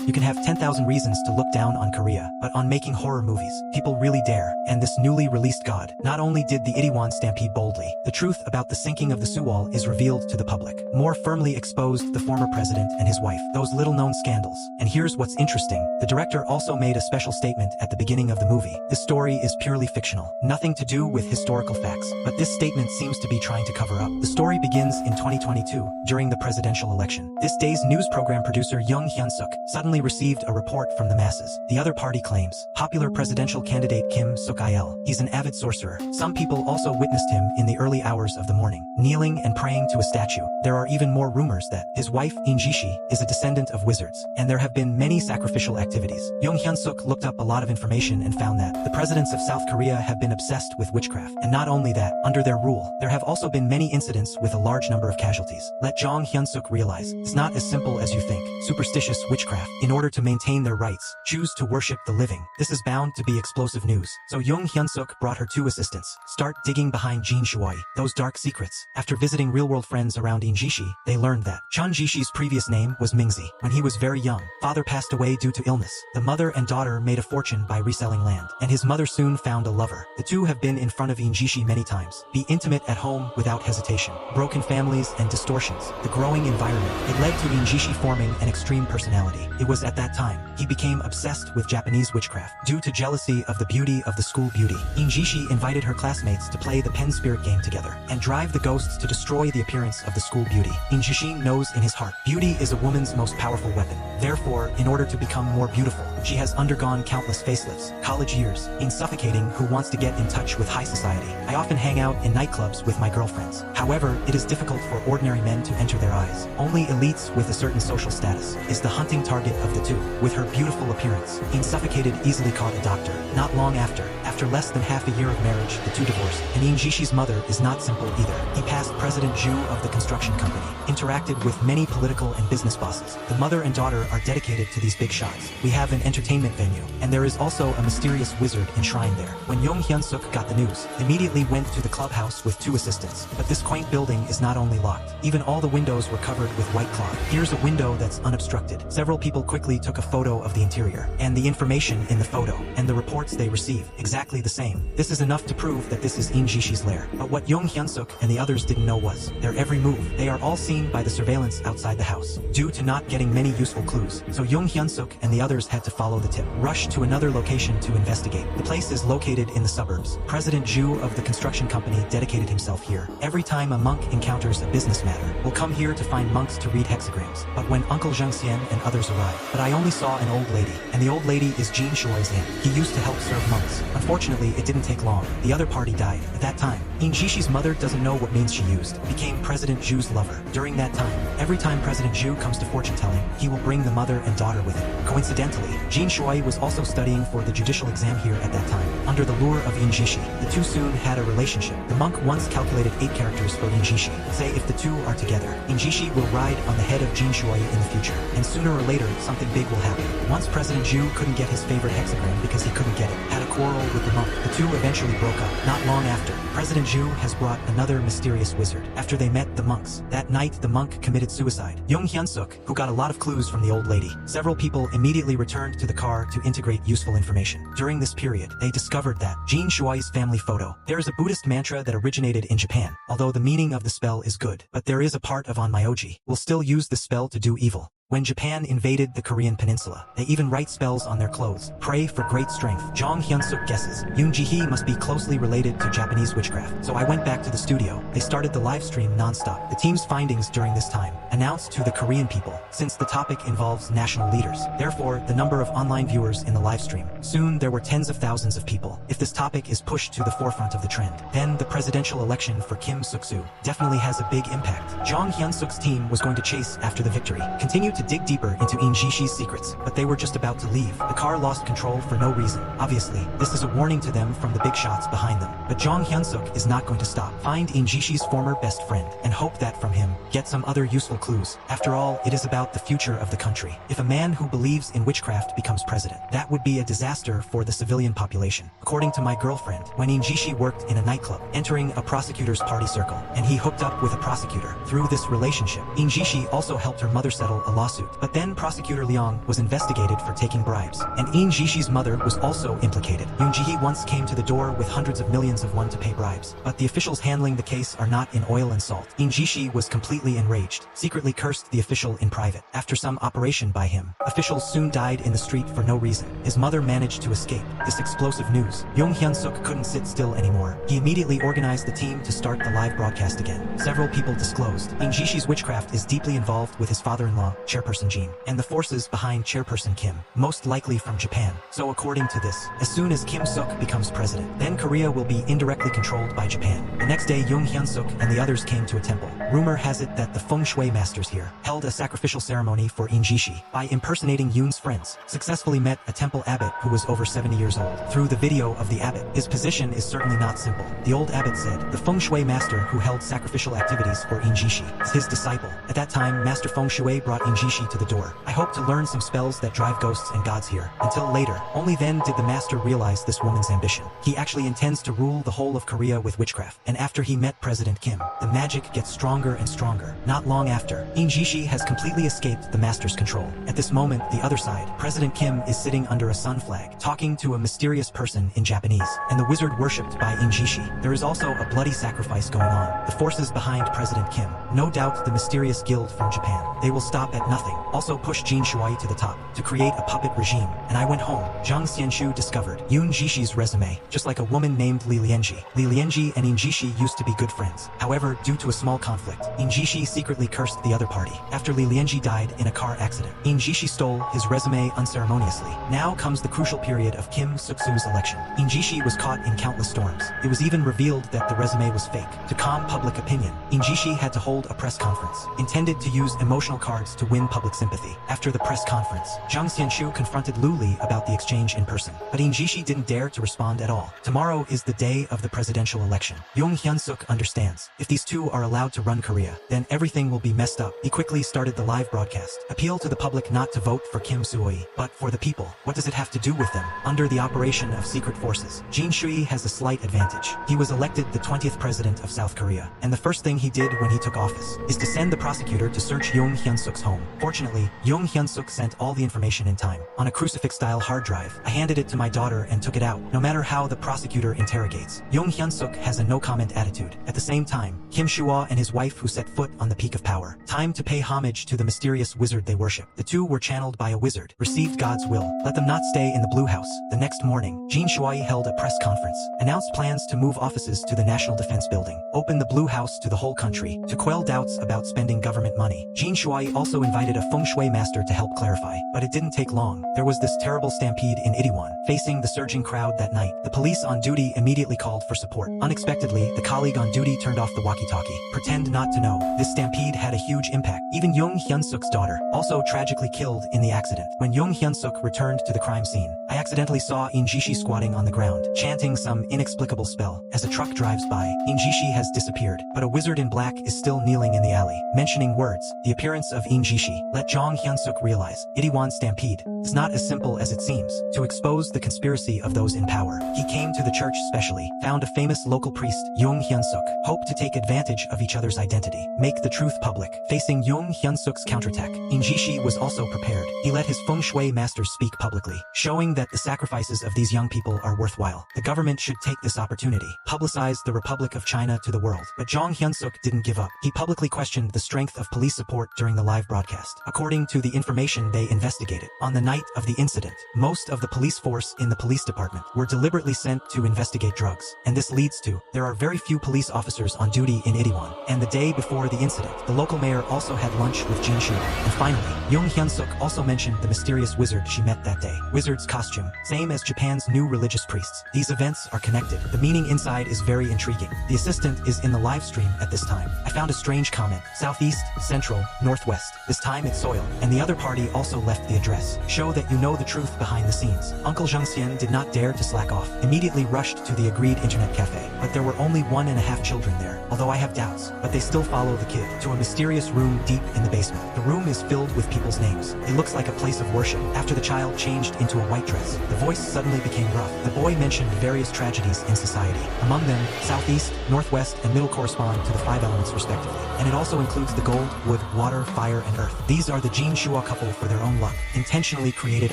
You can have 10,000 reasons to look down on Korea, but on making horror movies, people really dare. And this newly released God, not only did the Itaewon stampede boldly, the truth about the sinking of the Sewol is revealed to the public. More firmly exposed the former president and his wife, those little-known scandals. And here's what's interesting, the director also made a special statement at the beginning of the movie. This story is purely fictional, nothing to do with historical facts, but this statement seems to be trying to cover up. The story begins in 2022, during the presidential election. This day's news program producer Young Hyun-suk suddenly received a report from the masses. The other party claims, popular presidential candidate Kim Suk-il. He's an avid sorcerer. Some people also witnessed him in the early hours of the morning, kneeling and praying to a statue. There are even more rumors that his wife, In Ji-shi, is a descendant of wizards, and there have been many sacrificial activities. Young Hyun-suk looked up a lot of information and found that the presidents of South Korea have been obsessed with witchcraft. And not only that, under their rule, there have also been many incidents with a large number of casualties. Let Jong Hyun-suk realize, it's not as simple as you think. Superstitious witchcraft, in order to maintain their rights, choose to worship the living. This is bound to be explosive news. So Young Hyun-suk brought her two assistants. Start digging behind Jin Shuai, those dark secrets. After visiting real-world friends around In Ji-shi, they learned that Chun Ji-shi's previous name was Mingzi. When he was very young, father passed away due to illness. The mother and daughter made a fortune by reselling land, and his mother soon found a lover. The two have been in front of In Ji-shi many times. Be intimate at home without hesitation. Broken families and distortions. The growing environment. It led to In Ji-shi forming an extreme personality. It was at that time he became obsessed with Japanese witchcraft. Due to jealousy of the beauty of the school beauty, In Ji-shi invited her classmates to play the pen spirit game together and drive the ghosts to destroy the appearance of the school beauty. In Ji-shi knows in his heart, beauty is a woman's most powerful weapon. Therefore, in order to become more beautiful, she has undergone countless facelifts, college years, in suffocating who wants to get in touch with high society. I often hang out in nightclubs with my girlfriends. However, it is difficult for ordinary men to enter their eyes. Only elites with a certain social status is the hunting target of the two. With her beautiful appearance, In suffocated easily caught a doctor. Not long after less than half a year of marriage, the two divorced. And In Ji-shi's mother is not simple either. He passed President Ju of the construction company, interacted with many political and business bosses. The mother and daughter are dedicated to these big shots. We have an entertainment venue, and there is also a mysterious wizard enshrined there. When Young Hyun-suk got the news, immediately went to the clubhouse with two assistants. But this quaint building is not only locked, even all the windows were covered with white cloth. Here's a window that's unobstructed. Several people quickly took a photo of the interior, and the information in the photo, and the reports they received, exactly the same. This is enough to prove that this is In Ji-shi's lair. But what Young Hyun-suk and the others didn't know was their every move. They are all seen by the surveillance outside the house, due to not getting many useful clues. So Young Hyun-suk and the others had to follow the tip, rush to another location to investigate. The place is located in the suburbs. President Ju of the construction company dedicated himself here. Every time a monk encounters a business matter, will come here to find monks to read hexagrams. But when Uncle Zhang Xian and others arrived, but I only saw an old lady, and the old lady is Jin Shuai's aunt. He used to help serve monks. Unfortunately, it didn't take long. The other party died. At that time, In Ji-shi's mother doesn't know what means she used, became President Ju's lover. During that time, every time President Ju comes to fortune-telling, he will bring the mother and daughter with him. Coincidentally, Jin Shuai was also studying for the judicial exam here at that time. Under the lure of In Ji-shi, the two soon had a relationship. The monk once calculated 8 characters for In Ji-shi. Say if the two are together, In Ji-shi will ride on the head of Jin Shuai in the future. And sooner or later, something big will happen. Once President Ju couldn't get his favorite hexagram because he couldn't get it, had a quarrel with the monk. The two eventually broke up. Not long after, President Ju has brought another mysterious wizard. After they met the monks, that night the monk committed suicide. Young Hyun-suk, who got a lot of clues from the old lady. Several people immediately returned to the car to integrate useful information. During this period, they discovered that Jin Shuai's family photo. There is a Buddhist mantra that originated in Japan, although the meaning of the spell is good. But there is a part of Onmyoji will still use the spell to do evil. When Japan invaded the Korean peninsula, they even write spells on their clothes. Pray for great strength. Jong Hyun-suk guesses. Yoon Ji-hee must be closely related to Japanese witchcraft. So I went back to the studio. They started the live stream non-stop. The team's findings during this time, announced to the Korean people, since the topic involves national leaders. Therefore, the number of online viewers in the live stream. Soon, there were tens of thousands of people. If this topic is pushed to the forefront of the trend, then the presidential election for Kim Suk-soo definitely has a big impact. Jong Hyun-suk's team was going to chase after the victory, continue to dig deeper into In Ji-shi's secrets, but they were just about to leave. The car lost control for no reason. Obviously, this is a warning to them from the big shots behind them. But Jong Hyun-suk is not going to stop. Find In Ji-shi's former best friend, and hope that from him, get some other useful clues. After all, it is about the future of the country. If a man who believes in witchcraft becomes president, that would be a disaster for the civilian population. According to my girlfriend, when In Ji-shi worked in a nightclub, entering a prosecutor's party circle, and he hooked up with a prosecutor. Through this relationship, In Ji-shi also helped her mother settle a lawsuit lawsuit. But then prosecutor Liang was investigated for taking bribes, and In Jishi's mother was also implicated. Yoon Ji-hee once came to the door with hundreds of millions of won to pay bribes, but the officials handling the case are not in oil and salt. In Jishi was completely enraged, secretly cursed the official in private. After some operation by him, officials soon died in the street for no reason. His mother managed to escape this explosive news. Young Hyun-suk couldn't sit still anymore. He immediately organized the team to start the live broadcast again. Several people disclosed In Jishi's witchcraft is deeply involved with his father-in-law, Chairperson Jin, and the forces behind Chairperson Kim, most likely from Japan. So according to this, as soon as Kim Suk becomes president, then Korea will be indirectly controlled by Japan. The next day, Yoon Hyun-suk and the others came to a temple. Rumor has it that the feng shui masters here held a sacrificial ceremony for In Jishi by impersonating Yoon's friends, successfully met a temple abbot who was over 70 years old. Through the video of the abbot, his position is certainly not simple. The old abbot said, the feng shui master who held sacrificial activities for In Jishi is his disciple. At that time, Master Feng Shui brought In Jishi to the door. I hope to learn some spells that drive ghosts and gods here. Until later, only then did the master realize this woman's ambition. He actually intends to rule the whole of Korea with witchcraft. And after he met President Kim, the magic gets stronger and stronger. Not long after, In Jishi has completely escaped the master's control. At this moment, the other side, President Kim is sitting under a sun flag, talking to a mysterious person in Japanese, and the wizard worshipped by In Jishi. There is also a bloody sacrifice going on. The forces behind President Kim, no doubt the mysterious guild from Japan, they will stop at nothing. Also push Jin Shuai to the top, to create a puppet regime. And I went home. Zhang Xianshu discovered Yoon Jishi's resume, just like a woman named Li Lianji. Li Lianji and In Jishi used to be good friends. However, due to a small conflict, In Jishi secretly cursed the other party. After Li Lianji died in a car accident, In Jishi stole his resume unceremoniously. Now comes the crucial period of Kim Suk-soo's election. In Jishi was caught in countless storms. It was even revealed that the resume was fake. To calm public opinion, In Jishi had to hold a press conference, intended to use emotional cards to win public sympathy. After the press conference, Zhang Xianshu confronted Lu Li about the exchange in person, but In Jishi didn't dare to respond at all. Tomorrow is the day of the presidential election. Yoon Hyun-suk understands. If these two are allowed to run Korea, then everything will be messed up. He quickly started the live broadcast. Appeal to the public not to vote for Kim Soo-hee, but for the people. What does it have to do with them? Under the operation of secret forces, Jin Shui has a slight advantage. He was elected the 20th president of South Korea, and the first thing he did when he took office is to send the prosecutor to search Yoon Hyun-suk's home. Fortunately, Yoon Hyun-suk sent all the information in time. On a crucifix-style hard drive, I handed it to my daughter and took it out. No matter how the prosecutor interrogates, Yoon Hyun-suk has a no-comment attitude. At the same time, Kim Soo-hee and his wife who set foot on the peak of power. Time to pay homage to the mysterious wizard they worship. The two were channeled by a wizard, received God's will. Let them not stay in the Blue House. The next morning, Jin Shuai held a press conference, announced plans to move offices to the National Defense Building, open the Blue House to the whole country, to quell doubts about spending government money. Jin Shuai also invited a feng shui master to help clarify, but it didn't take long. There was this terrible stampede in Itaewon. Facing the surging crowd that night, the police on duty immediately called for support. Unexpectedly, the colleague on duty turned off the walkie-talkie. Pretend not to know. This stampede had a huge impact. Even Yoon Hyun-suk's daughter, also tragically killed in the accident. When Yoon Hyun-suk returned to the crime scene, I accidentally saw In Jishi squatting on the ground, chanting some inexplicable spell. As a truck drives by, In Jishi has disappeared, but a wizard in black is still kneeling in the alley, mentioning words. The appearance of In Jishi let Jong Hyun-suk realize Itaewon stampede is not as simple as it seems. To expose the conspiracy of those in power, he came to the church specially, found a famous local priest, Yoon Hyun-suk, hoped to take advantage of each other's identity, make the truth public. Facing Yoon Hyun-suk's counterattack, In Jishi was also prepared. He let his feng shui masters speak publicly, showing that the sacrifices of these young people are worthwhile. The government should take this opportunity, publicize the Republic of China to the world. But Jong Hyun-suk didn't give up. He publicly questioned the strength of police support during the live broadcast. According to the information they investigated, on the night of the incident, most of the police force in the police department were deliberately sent to investigate drugs. And this leads to, there are very few police officers on duty in Itaewon. And the day before the incident, the local mayor also had lunch with Jin Shu. And finally, Yoon Hyun-suk also mentioned the mysterious wizard she met that day. Wizard's costume, same as Japan's new religious priests. These events are connected. The meaning inside is very intriguing. The assistant is in the live stream at this time. I found a strange comment. Southeast, Central, Northwest. This time it's soil. And the other party also left the address. Show that you know the truth behind the scenes. Uncle Zhang Xian did not dare to slack off. Immediately rushed to the agreed internet cafe. But there were only 1.5 children there. Although I have doubts, but they still follow the kid to a mysterious room deep in the basement. The room is filled with people's names. It looks like a place of worship. After the child changed into a white dress, progress. The voice suddenly became rough. The boy mentioned various tragedies in society. Among them, Southeast, Northwest, and Middle correspond to the 5 elements respectively. And it also includes the gold, wood, water, fire, and earth. These are the Jin Shua couple for their own luck. Intentionally created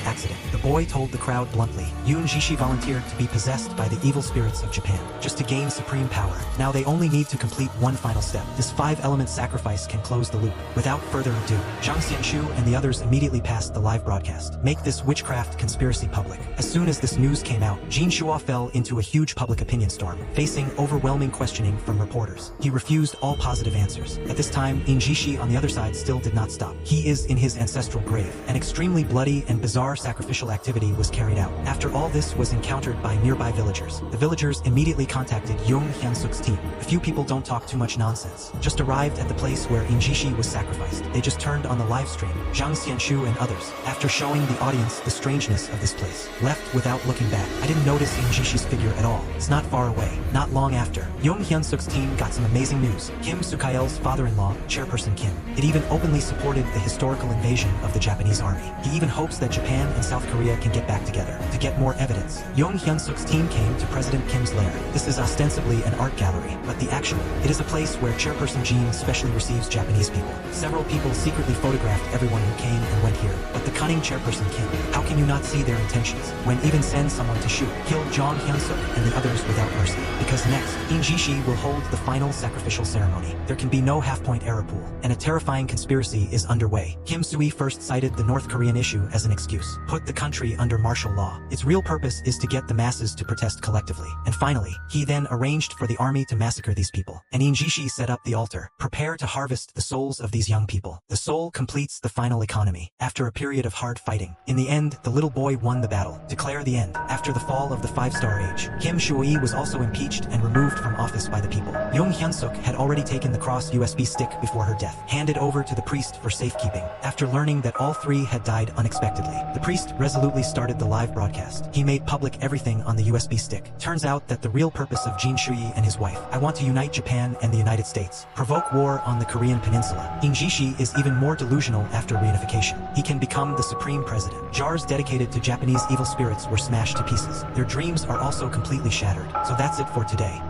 accident. The boy told the crowd bluntly. Yoon Jishi volunteered to be possessed by the evil spirits of Japan, just to gain supreme power. Now they only need to complete one final step. This 5-element sacrifice can close the loop. Without further ado, Zhang Xianchu and the others immediately passed the live broadcast. Make this witchcraft conspiracy public. As soon as this news came out, Jin Shua fell into a huge public opinion storm, facing overwhelming questioning from reporters. He refused all positive answers. At this time, In Jishi on the other side still did not stop. He is in his ancestral grave. An extremely bloody and bizarre sacrificial activity was carried out. After all this was encountered by nearby villagers. The villagers immediately contacted Yoon Hyun-suk's team. A few people don't talk too much nonsense. Just arrived at the place where In Jishi was sacrificed. They just turned on the live stream. Zhang Xianchu and others, after showing the audience the strangeness of this place, left without looking back. I didn't notice In Jishi's figure at all. It's not far away. Not long after, Yoon Hyun-suk's team got some amazing news. Kim Soo-kyeol's father-in-law, Chairperson Kim, it even openly supported the historical invasion of the Japanese army. He even hopes that Japan and South Korea can get back together. To get more evidence, Yoon Hyun-suk's team came to President Kim's lair. This is ostensibly an art gallery, but it is a place where Chairperson Jin specially receives Japanese people. Several people secretly photographed everyone who came and went here, but the cunning Chairperson Kim, how can you not see their intentions? When even send someone to shoot, kill Jang Hyun-suk and the others without mercy. Because next, In Jishi will hold the final sacrificial ceremony. There can be no half-point error pool, and a terrifying conspiracy is underway. Kim Soo-hee first cited the North Korean issue as an excuse. Put the country under martial law. Its real purpose is to get the masses to protest collectively. And finally, he then arranged for the army to massacre these people. And In Jishi set up the altar. Prepare to harvest the souls of these young people. The soul completes the final economy. After a period of hard fighting, in the end, the little boy won the battle. Declare the end. After the fall of the 5-star age, Kim Soo-hee was also impeached and removed from office by the people. Yoon Hyun-suk had already taken the cross USB stick before her death, handed over to the priest for safekeeping. After learning that all 3 had died unexpectedly, the priest resolutely started the live broadcast. He made public everything on the USB stick. Turns out that the real purpose of Jin Soo-hee and his wife, I want to unite Japan and the United States, provoke war on the Korean peninsula. In Jishi is even more delusional after reunification. He can become the supreme president. Jars dedicated to Japanese evil spirits were smashed to pieces. Their dreams are also completely shattered. So that's it for today.